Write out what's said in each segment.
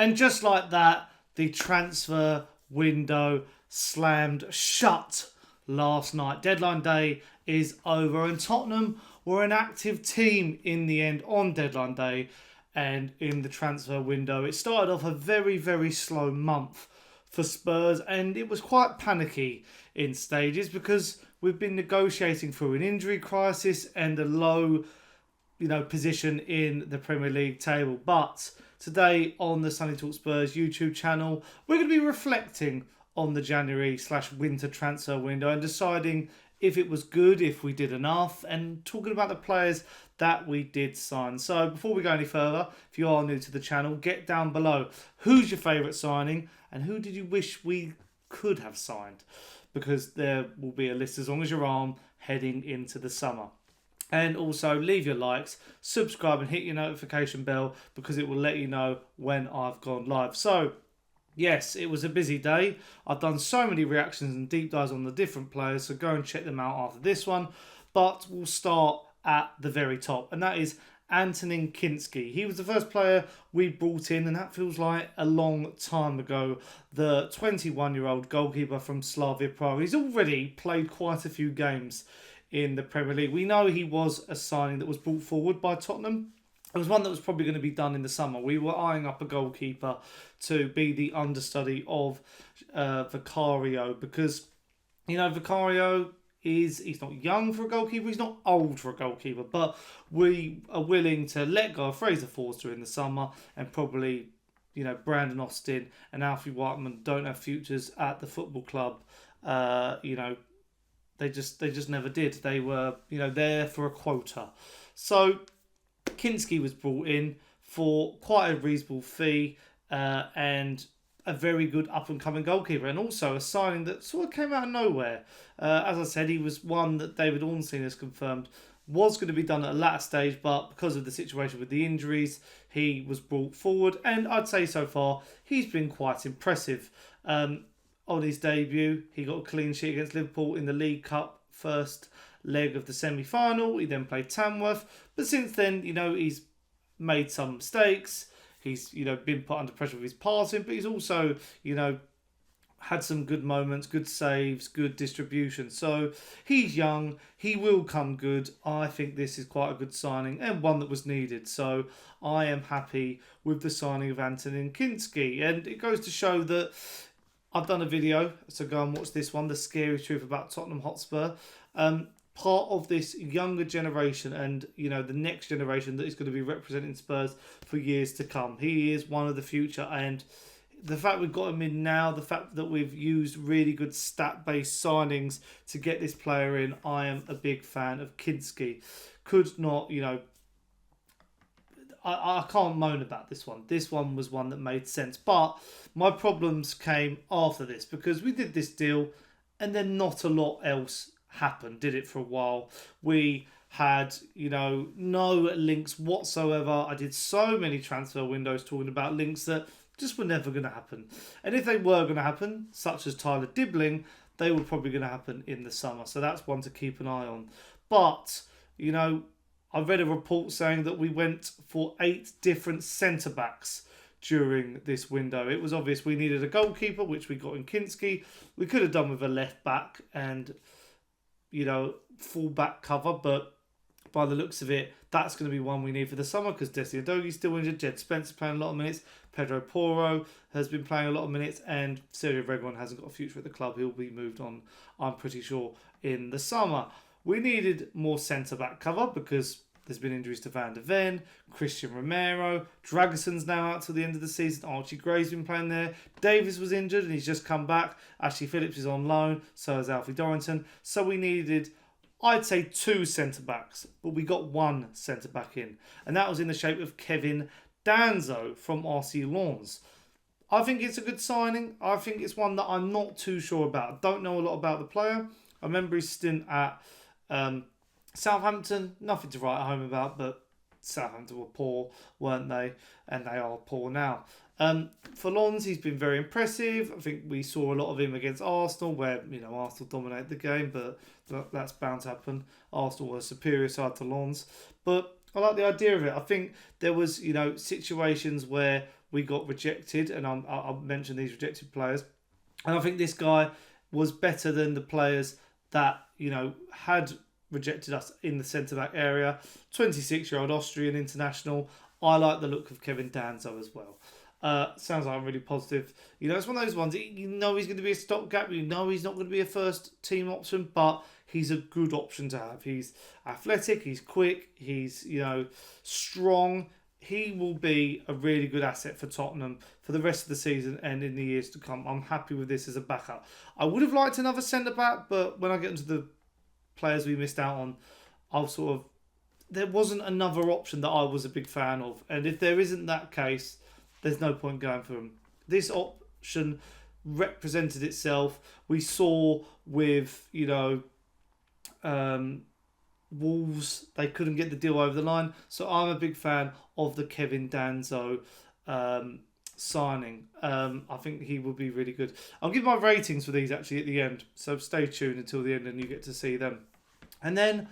And just like that, the transfer window slammed shut last night. Deadline day is over, and Tottenham were an active team in the end on deadline day and in the transfer window. It started off a very, very slow month for Spurs, and it was quite panicky in stages because we've been negotiating through an injury crisis and a low, position in the Premier League table. But today on the Sunny Talk Spurs YouTube channel, we're going to be reflecting on the January/winter transfer window and deciding if it was good, if we did enough, and talking about the players that we did sign. So before we go any further, if you are new to the channel, get down below. Who's your favourite signing and who did you wish we could have signed? Because there will be a list as long as your arm heading into the summer. And also leave your likes, subscribe and hit your notification bell because it will let you know when I've gone live. So yes, it was a busy day. I've done so many reactions and deep dives on the different players, so go and check them out after this one. But we'll start at the very top, and that is Antonin Kinsky. He was the first player we brought in, and that feels like a long time ago. The 21-year-old goalkeeper from Slavia Prague. He's already played quite a few games in the Premier League. We know he was a signing that was brought forward by Tottenham. It was one that was probably going to be done in the summer. We were eyeing up a goalkeeper to be the understudy of Fikayo because, Fikayo he's not young for a goalkeeper, he's not old for a goalkeeper, but we are willing to let go of Fraser Forster in the summer and probably, Brandon Austin and Alfie Whiteman don't have futures at the football club. They just never did. They were, there for a quota. So Kinksy was brought in for quite a reasonable fee and a very good up-and-coming goalkeeper, and also a signing that sort of came out of nowhere. As I said, he was one that David Ornstein has confirmed was going to be done at a latter stage, but because of the situation with the injuries, he was brought forward, and I'd say so far he's been quite impressive. On his debut, he got a clean sheet against Liverpool in the League Cup first leg of the semi-final. He then played Tamworth, but since then, he's made some mistakes. He's, been put under pressure with his passing, but he's also, had some good moments, good saves, good distribution. So he's young. He will come good. I think this is quite a good signing and one that was needed. So I am happy with the signing of Antonin Kinsky. And it goes to show that I've done a video, so go and watch this one, The Scary Truth About Tottenham Hotspur. Part of this younger generation and, the next generation that is going to be representing Spurs for years to come. He is one of the future, and the fact we've got him in now, the fact that we've used really good stat-based signings to get this player in, I am a big fan of Kinsky. Could not, I can't moan about this one. This one was one that made sense. But my problems came after this because we did this deal and then not a lot else happened, did it, for a while. We had, no links whatsoever. I did so many transfer windows talking about links that just were never going to happen. And if they were going to happen, such as Tyler Dibbling, they were probably going to happen in the summer. So that's one to keep an eye on. But, I read a report saying that we went for 8 different centre-backs during this window. It was obvious we needed a goalkeeper, which we got in Kinsky. We could have done with a left-back and, full-back cover, but by the looks of it, that's going to be one we need for the summer because Desi Adogi's still injured, Jed Spencer playing a lot of minutes, Pedro Porro has been playing a lot of minutes, and Sergio Reguilon hasn't got a future at the club. He'll be moved on, I'm pretty sure, in the summer. We needed more centre-back cover because there's been injuries to Van der Ven, Christian Romero, Dragason's now out till the end of the season, Archie Gray's been playing there, Davis was injured and he's just come back, Ashley Phillips is on loan, so is Alfie Dorrington, so we needed, I'd say, 2 centre-backs, but we got 1 centre-back in, and that was in the shape of Kevin Danso from RC Lens. I think it's a good signing. I think it's one that I'm not too sure about. I don't know a lot about the player. I remember his stint at Southampton, nothing to write home about, but Southampton were poor, weren't they? And they are poor now. For Lens, he's been very impressive. I think we saw a lot of him against Arsenal, where Arsenal dominated the game, but that's bound to happen. Arsenal were a superior side to Lens, but I like the idea of it. I think there was situations where we got rejected, and I'll mention these rejected players. And I think this guy was better than the players that, had rejected us in the centre-back area. 26-year-old Austrian international. I like the look of Kevin Danso as well. Sounds like I'm really positive. It's one of those ones, he's going to be a stopgap. He's not going to be a first team option, but he's a good option to have. He's athletic, he's quick, he's, strong. He will be a really good asset for Tottenham for the rest of the season and in the years to come. I'm happy with this as a backup. I would have liked another centre-back, but when I get into the players we missed out on, there wasn't another option that I was a big fan of. And if there isn't that case, there's no point going for him. This option represented itself. We saw with, Wolves, they couldn't get the deal over the line. So I'm a big fan of the Kevin Danso signing. I think he will be really good. I'll give my ratings for these actually at the end. So stay tuned until the end and you get to see them. And then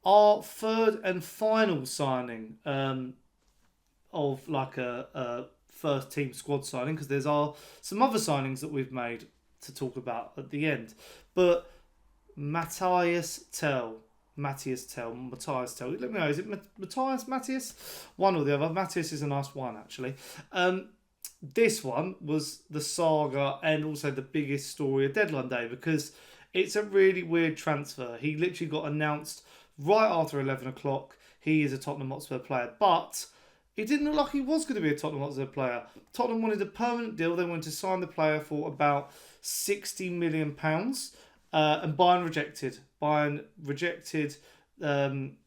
our third and final signing of like a first team squad signing, because there's some other signings that we've made to talk about at the end. But Mathys Tel. Let me know, is it Matthias? One or the other. Matthias is a nice one, actually. This one was the saga and also the biggest story of deadline day, because it's a really weird transfer. He literally got announced right after 11 o'clock. He is a Tottenham Hotspur player, but it didn't look like he was going to be a Tottenham Hotspur player. Tottenham wanted a permanent deal. They wanted to sign the player for about £60 million. And Bayern rejected. Bayern rejected. Did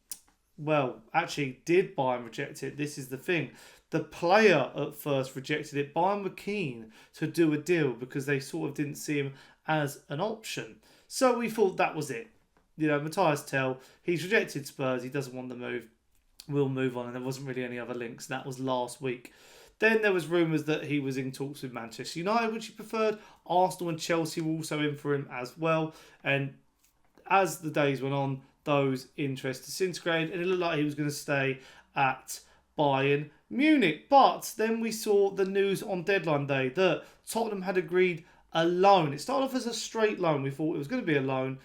Bayern reject it? This is the thing. The player at first rejected it. Bayern were keen to do a deal because they sort of didn't see him as an option. So we thought that was it. Mathys Tel, he's rejected Spurs. He doesn't want the move. We'll move on. And there wasn't really any other links. That was last week. Then there was rumours that he was in talks with Manchester United, which he preferred. Arsenal and Chelsea were also in for him as well. And as the days went on, those interests disintegrated, and it looked like he was going to stay at Bayern Munich. But then we saw the news on deadline day that Tottenham had agreed a loan. It started off as a straight loan. We thought it was going to be a loan,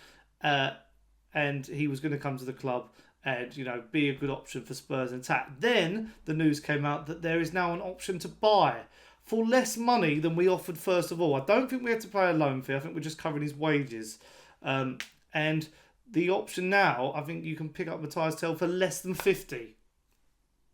and he was going to come to the club and, be a good option for Spurs and attack. Then the news came out that there is now an option to buy for less money than we offered first of all. I don't think we had to pay a loan fee. I think we're just covering his wages. And the option now, I think you can pick up Mathys Tel for less than 50.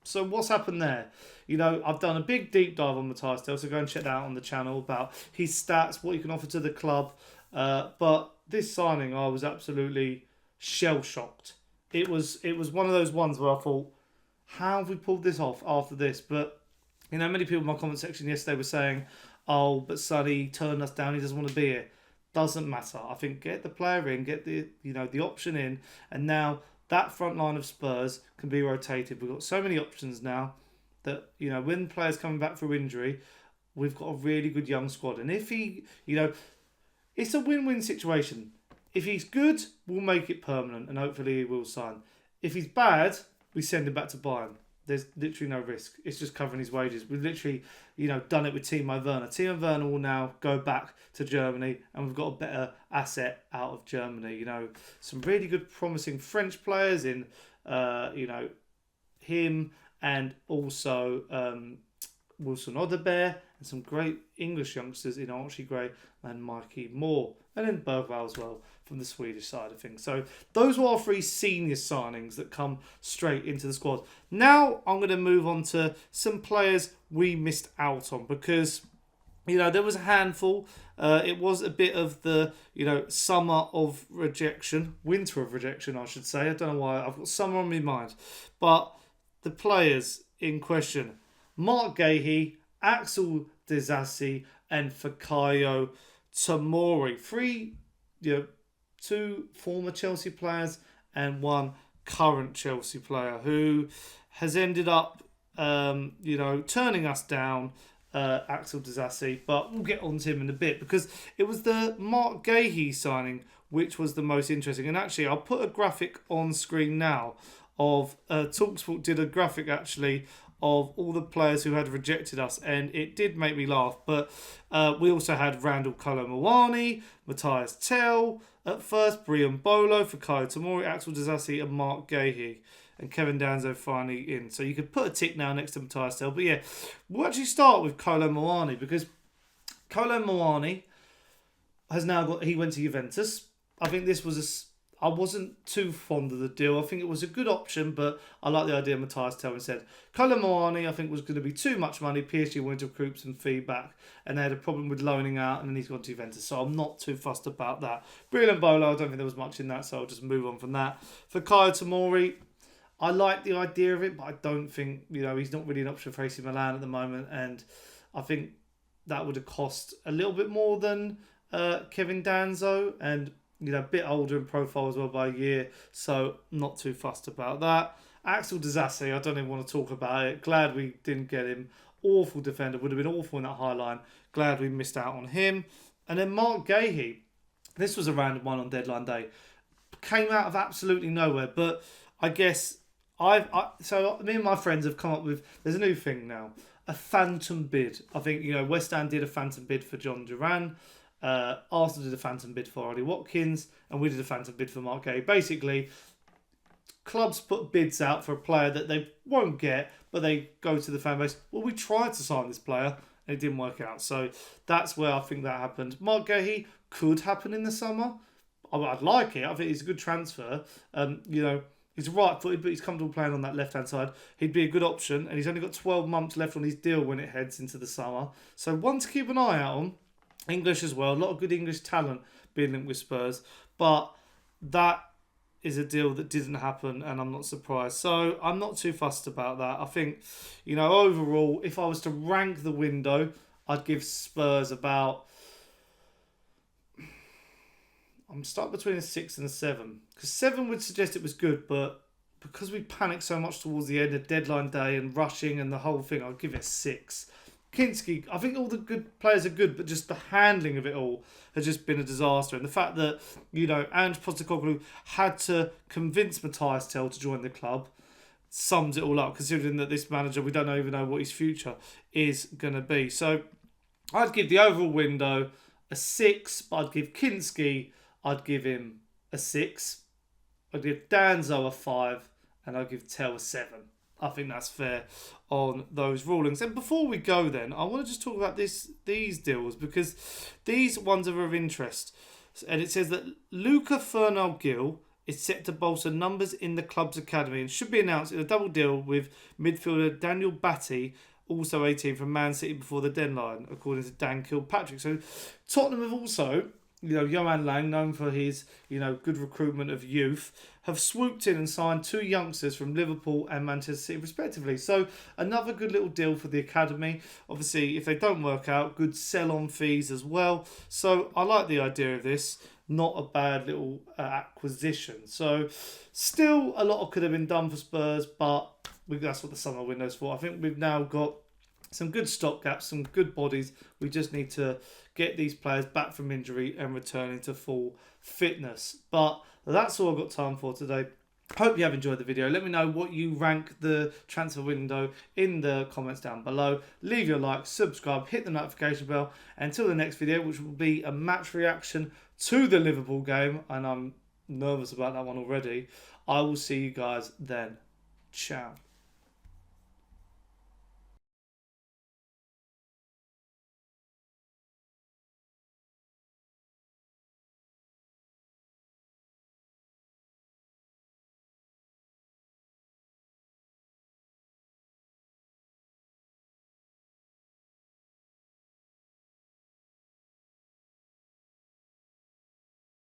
So what's happened there? I've done a big deep dive on Mathys Tel, so go and check that out on the channel about his stats, what he can offer to the club. But this signing, I was absolutely shell-shocked. It was one of those ones where I thought, how have we pulled this off after this? But, many people in my comment section yesterday were saying, oh, but Sonny turned us down, he doesn't want to be here. Doesn't matter. I think get the player in, get the option in, and now that front line of Spurs can be rotated. We've got so many options now that, when players coming back through injury, we've got a really good young squad. And if he, it's a win-win situation. If he's good, we'll make it permanent and hopefully he will sign. If he's bad, we send him back to Bayern. There's literally no risk. It's just covering his wages. We've literally, done it with Timo Werner. Timo Werner will now go back to Germany and we've got a better asset out of Germany. Some really good promising French players in, him and also Wilson Odobert, and some great English youngsters in Archie Gray and Mikey Moore. And then Bergwall as well from the Swedish side of things. So those were our three senior signings that come straight into the squad. Now I'm going to move on to some players we missed out on because, there was a handful. It was a bit of the, summer of rejection, winter of rejection, I should say. I don't know why. I've got summer on my mind. But the players in question, Marc Guehi, Axel Diasi and Fikayo Tomori. Three, two former Chelsea players and one current Chelsea player who has ended up, turning us down, Axel Diasi. But we'll get on to him in a bit because it was the Marc Guehi signing which was the most interesting. And actually, I'll put a graphic on screen now of TalkSport did a graphic actually of all the players who had rejected us, and it did make me laugh. But we also had Randal Kolo Muani, Mathys Tel at first, Brian Bolo, Fikayo Tomori, Axel Diasi, and Marc Guehi. And Kevin Danso finally in. So you could put a tick now next to Mathys Tel. But yeah, we'll actually start with Kolo Muani, because Kolo Muani has now got... He went to Juventus. I think this was I wasn't too fond of the deal. I think it was a good option, but I like the idea of Mathys Tel instead. Kolo Muani, I think, was going to be too much money. PSG wanted to recruit some feedback, and they had a problem with loaning out, and then he's gone to Juventus. So I'm not too fussed about that. Brian Bolo, I don't think there was much in that, so I'll just move on from that. For Fikayo Tomori, I like the idea of it, but I don't think, he's not really an option for AC Milan at the moment, and I think that would have cost a little bit more than Kevin Danso, and a bit older in profile as well by a year, so not too fussed about that. Axel Diasi, I don't even want to talk about it. Glad we didn't get him. Awful defender, would have been awful in that high line. Glad we missed out on him. And then Marc Guehi, this was a random one on deadline day. Came out of absolutely nowhere, but I guess so me and my friends have come up with, there's a new thing now, a phantom bid. I think, West Ham did a phantom bid for John Duran. Arsenal did a phantom bid for Ollie Watkins, and we did a phantom bid for Marc Guehi. Basically, clubs put bids out for a player that they won't get, but they go to the fan base. Well, we tried to sign this player, and it didn't work out. So that's where I think that happened. Marc Guehi could happen in the summer. I'd like it. I think it's a good transfer. He's right-footed, but he's comfortable playing on that left-hand side. He'd be a good option, and he's only got 12 months left on his deal when it heads into the summer. So one to keep an eye out on. English as well. A lot of good English talent being linked with Spurs. But that is a deal that didn't happen, and I'm not surprised. So I'm not too fussed about that. I think, overall, if I was to rank the window, I'd give Spurs about... I'm stuck between a 6 and a 7. Because 7 would suggest it was good, but because we panicked so much towards the end of deadline day and rushing and the whole thing, I'll give it a 6. Kinksy, I think all the good players are good, but just the handling of it all has just been a disaster. And the fact that, Ange Postecoglou had to convince Mathys Tel to join the club sums it all up, considering that this manager, we don't even know what his future is going to be. So I'd give the overall window a 6, but I'd give Kinksy, I'd give him a 6. I'd give Danso a 5, and I'd give Tel a 7. I think that's fair on those rulings. And before we go then, I want to just talk about these deals, because these ones are of interest. And it says that Luca Furnell Gil is set to bolster numbers in the club's academy and should be announced in a double deal with midfielder Daniel Batty, also 18, from Man City before the deadline, according to Dan Kilpatrick. So Tottenham have also... Johan Lang, known for his, good recruitment of youth, have swooped in and signed 2 youngsters from Liverpool and Manchester City, respectively. So another good little deal for the academy. Obviously, if they don't work out, good sell-on fees as well. So I like the idea of this. Not a bad little acquisition. So still a lot could have been done for Spurs, but that's what the summer window's for. I think we've now got some good stopgaps, some good bodies. We just need to get these players back from injury and returning to full fitness. But that's all I've got time for today. Hope you have enjoyed the video. Let me know what you rank the transfer window in the comments down below. Leave your like, subscribe, hit the notification bell. Until the next video, which will be a match reaction to the Liverpool game, and I'm nervous about that one already. I will see you guys then. Ciao.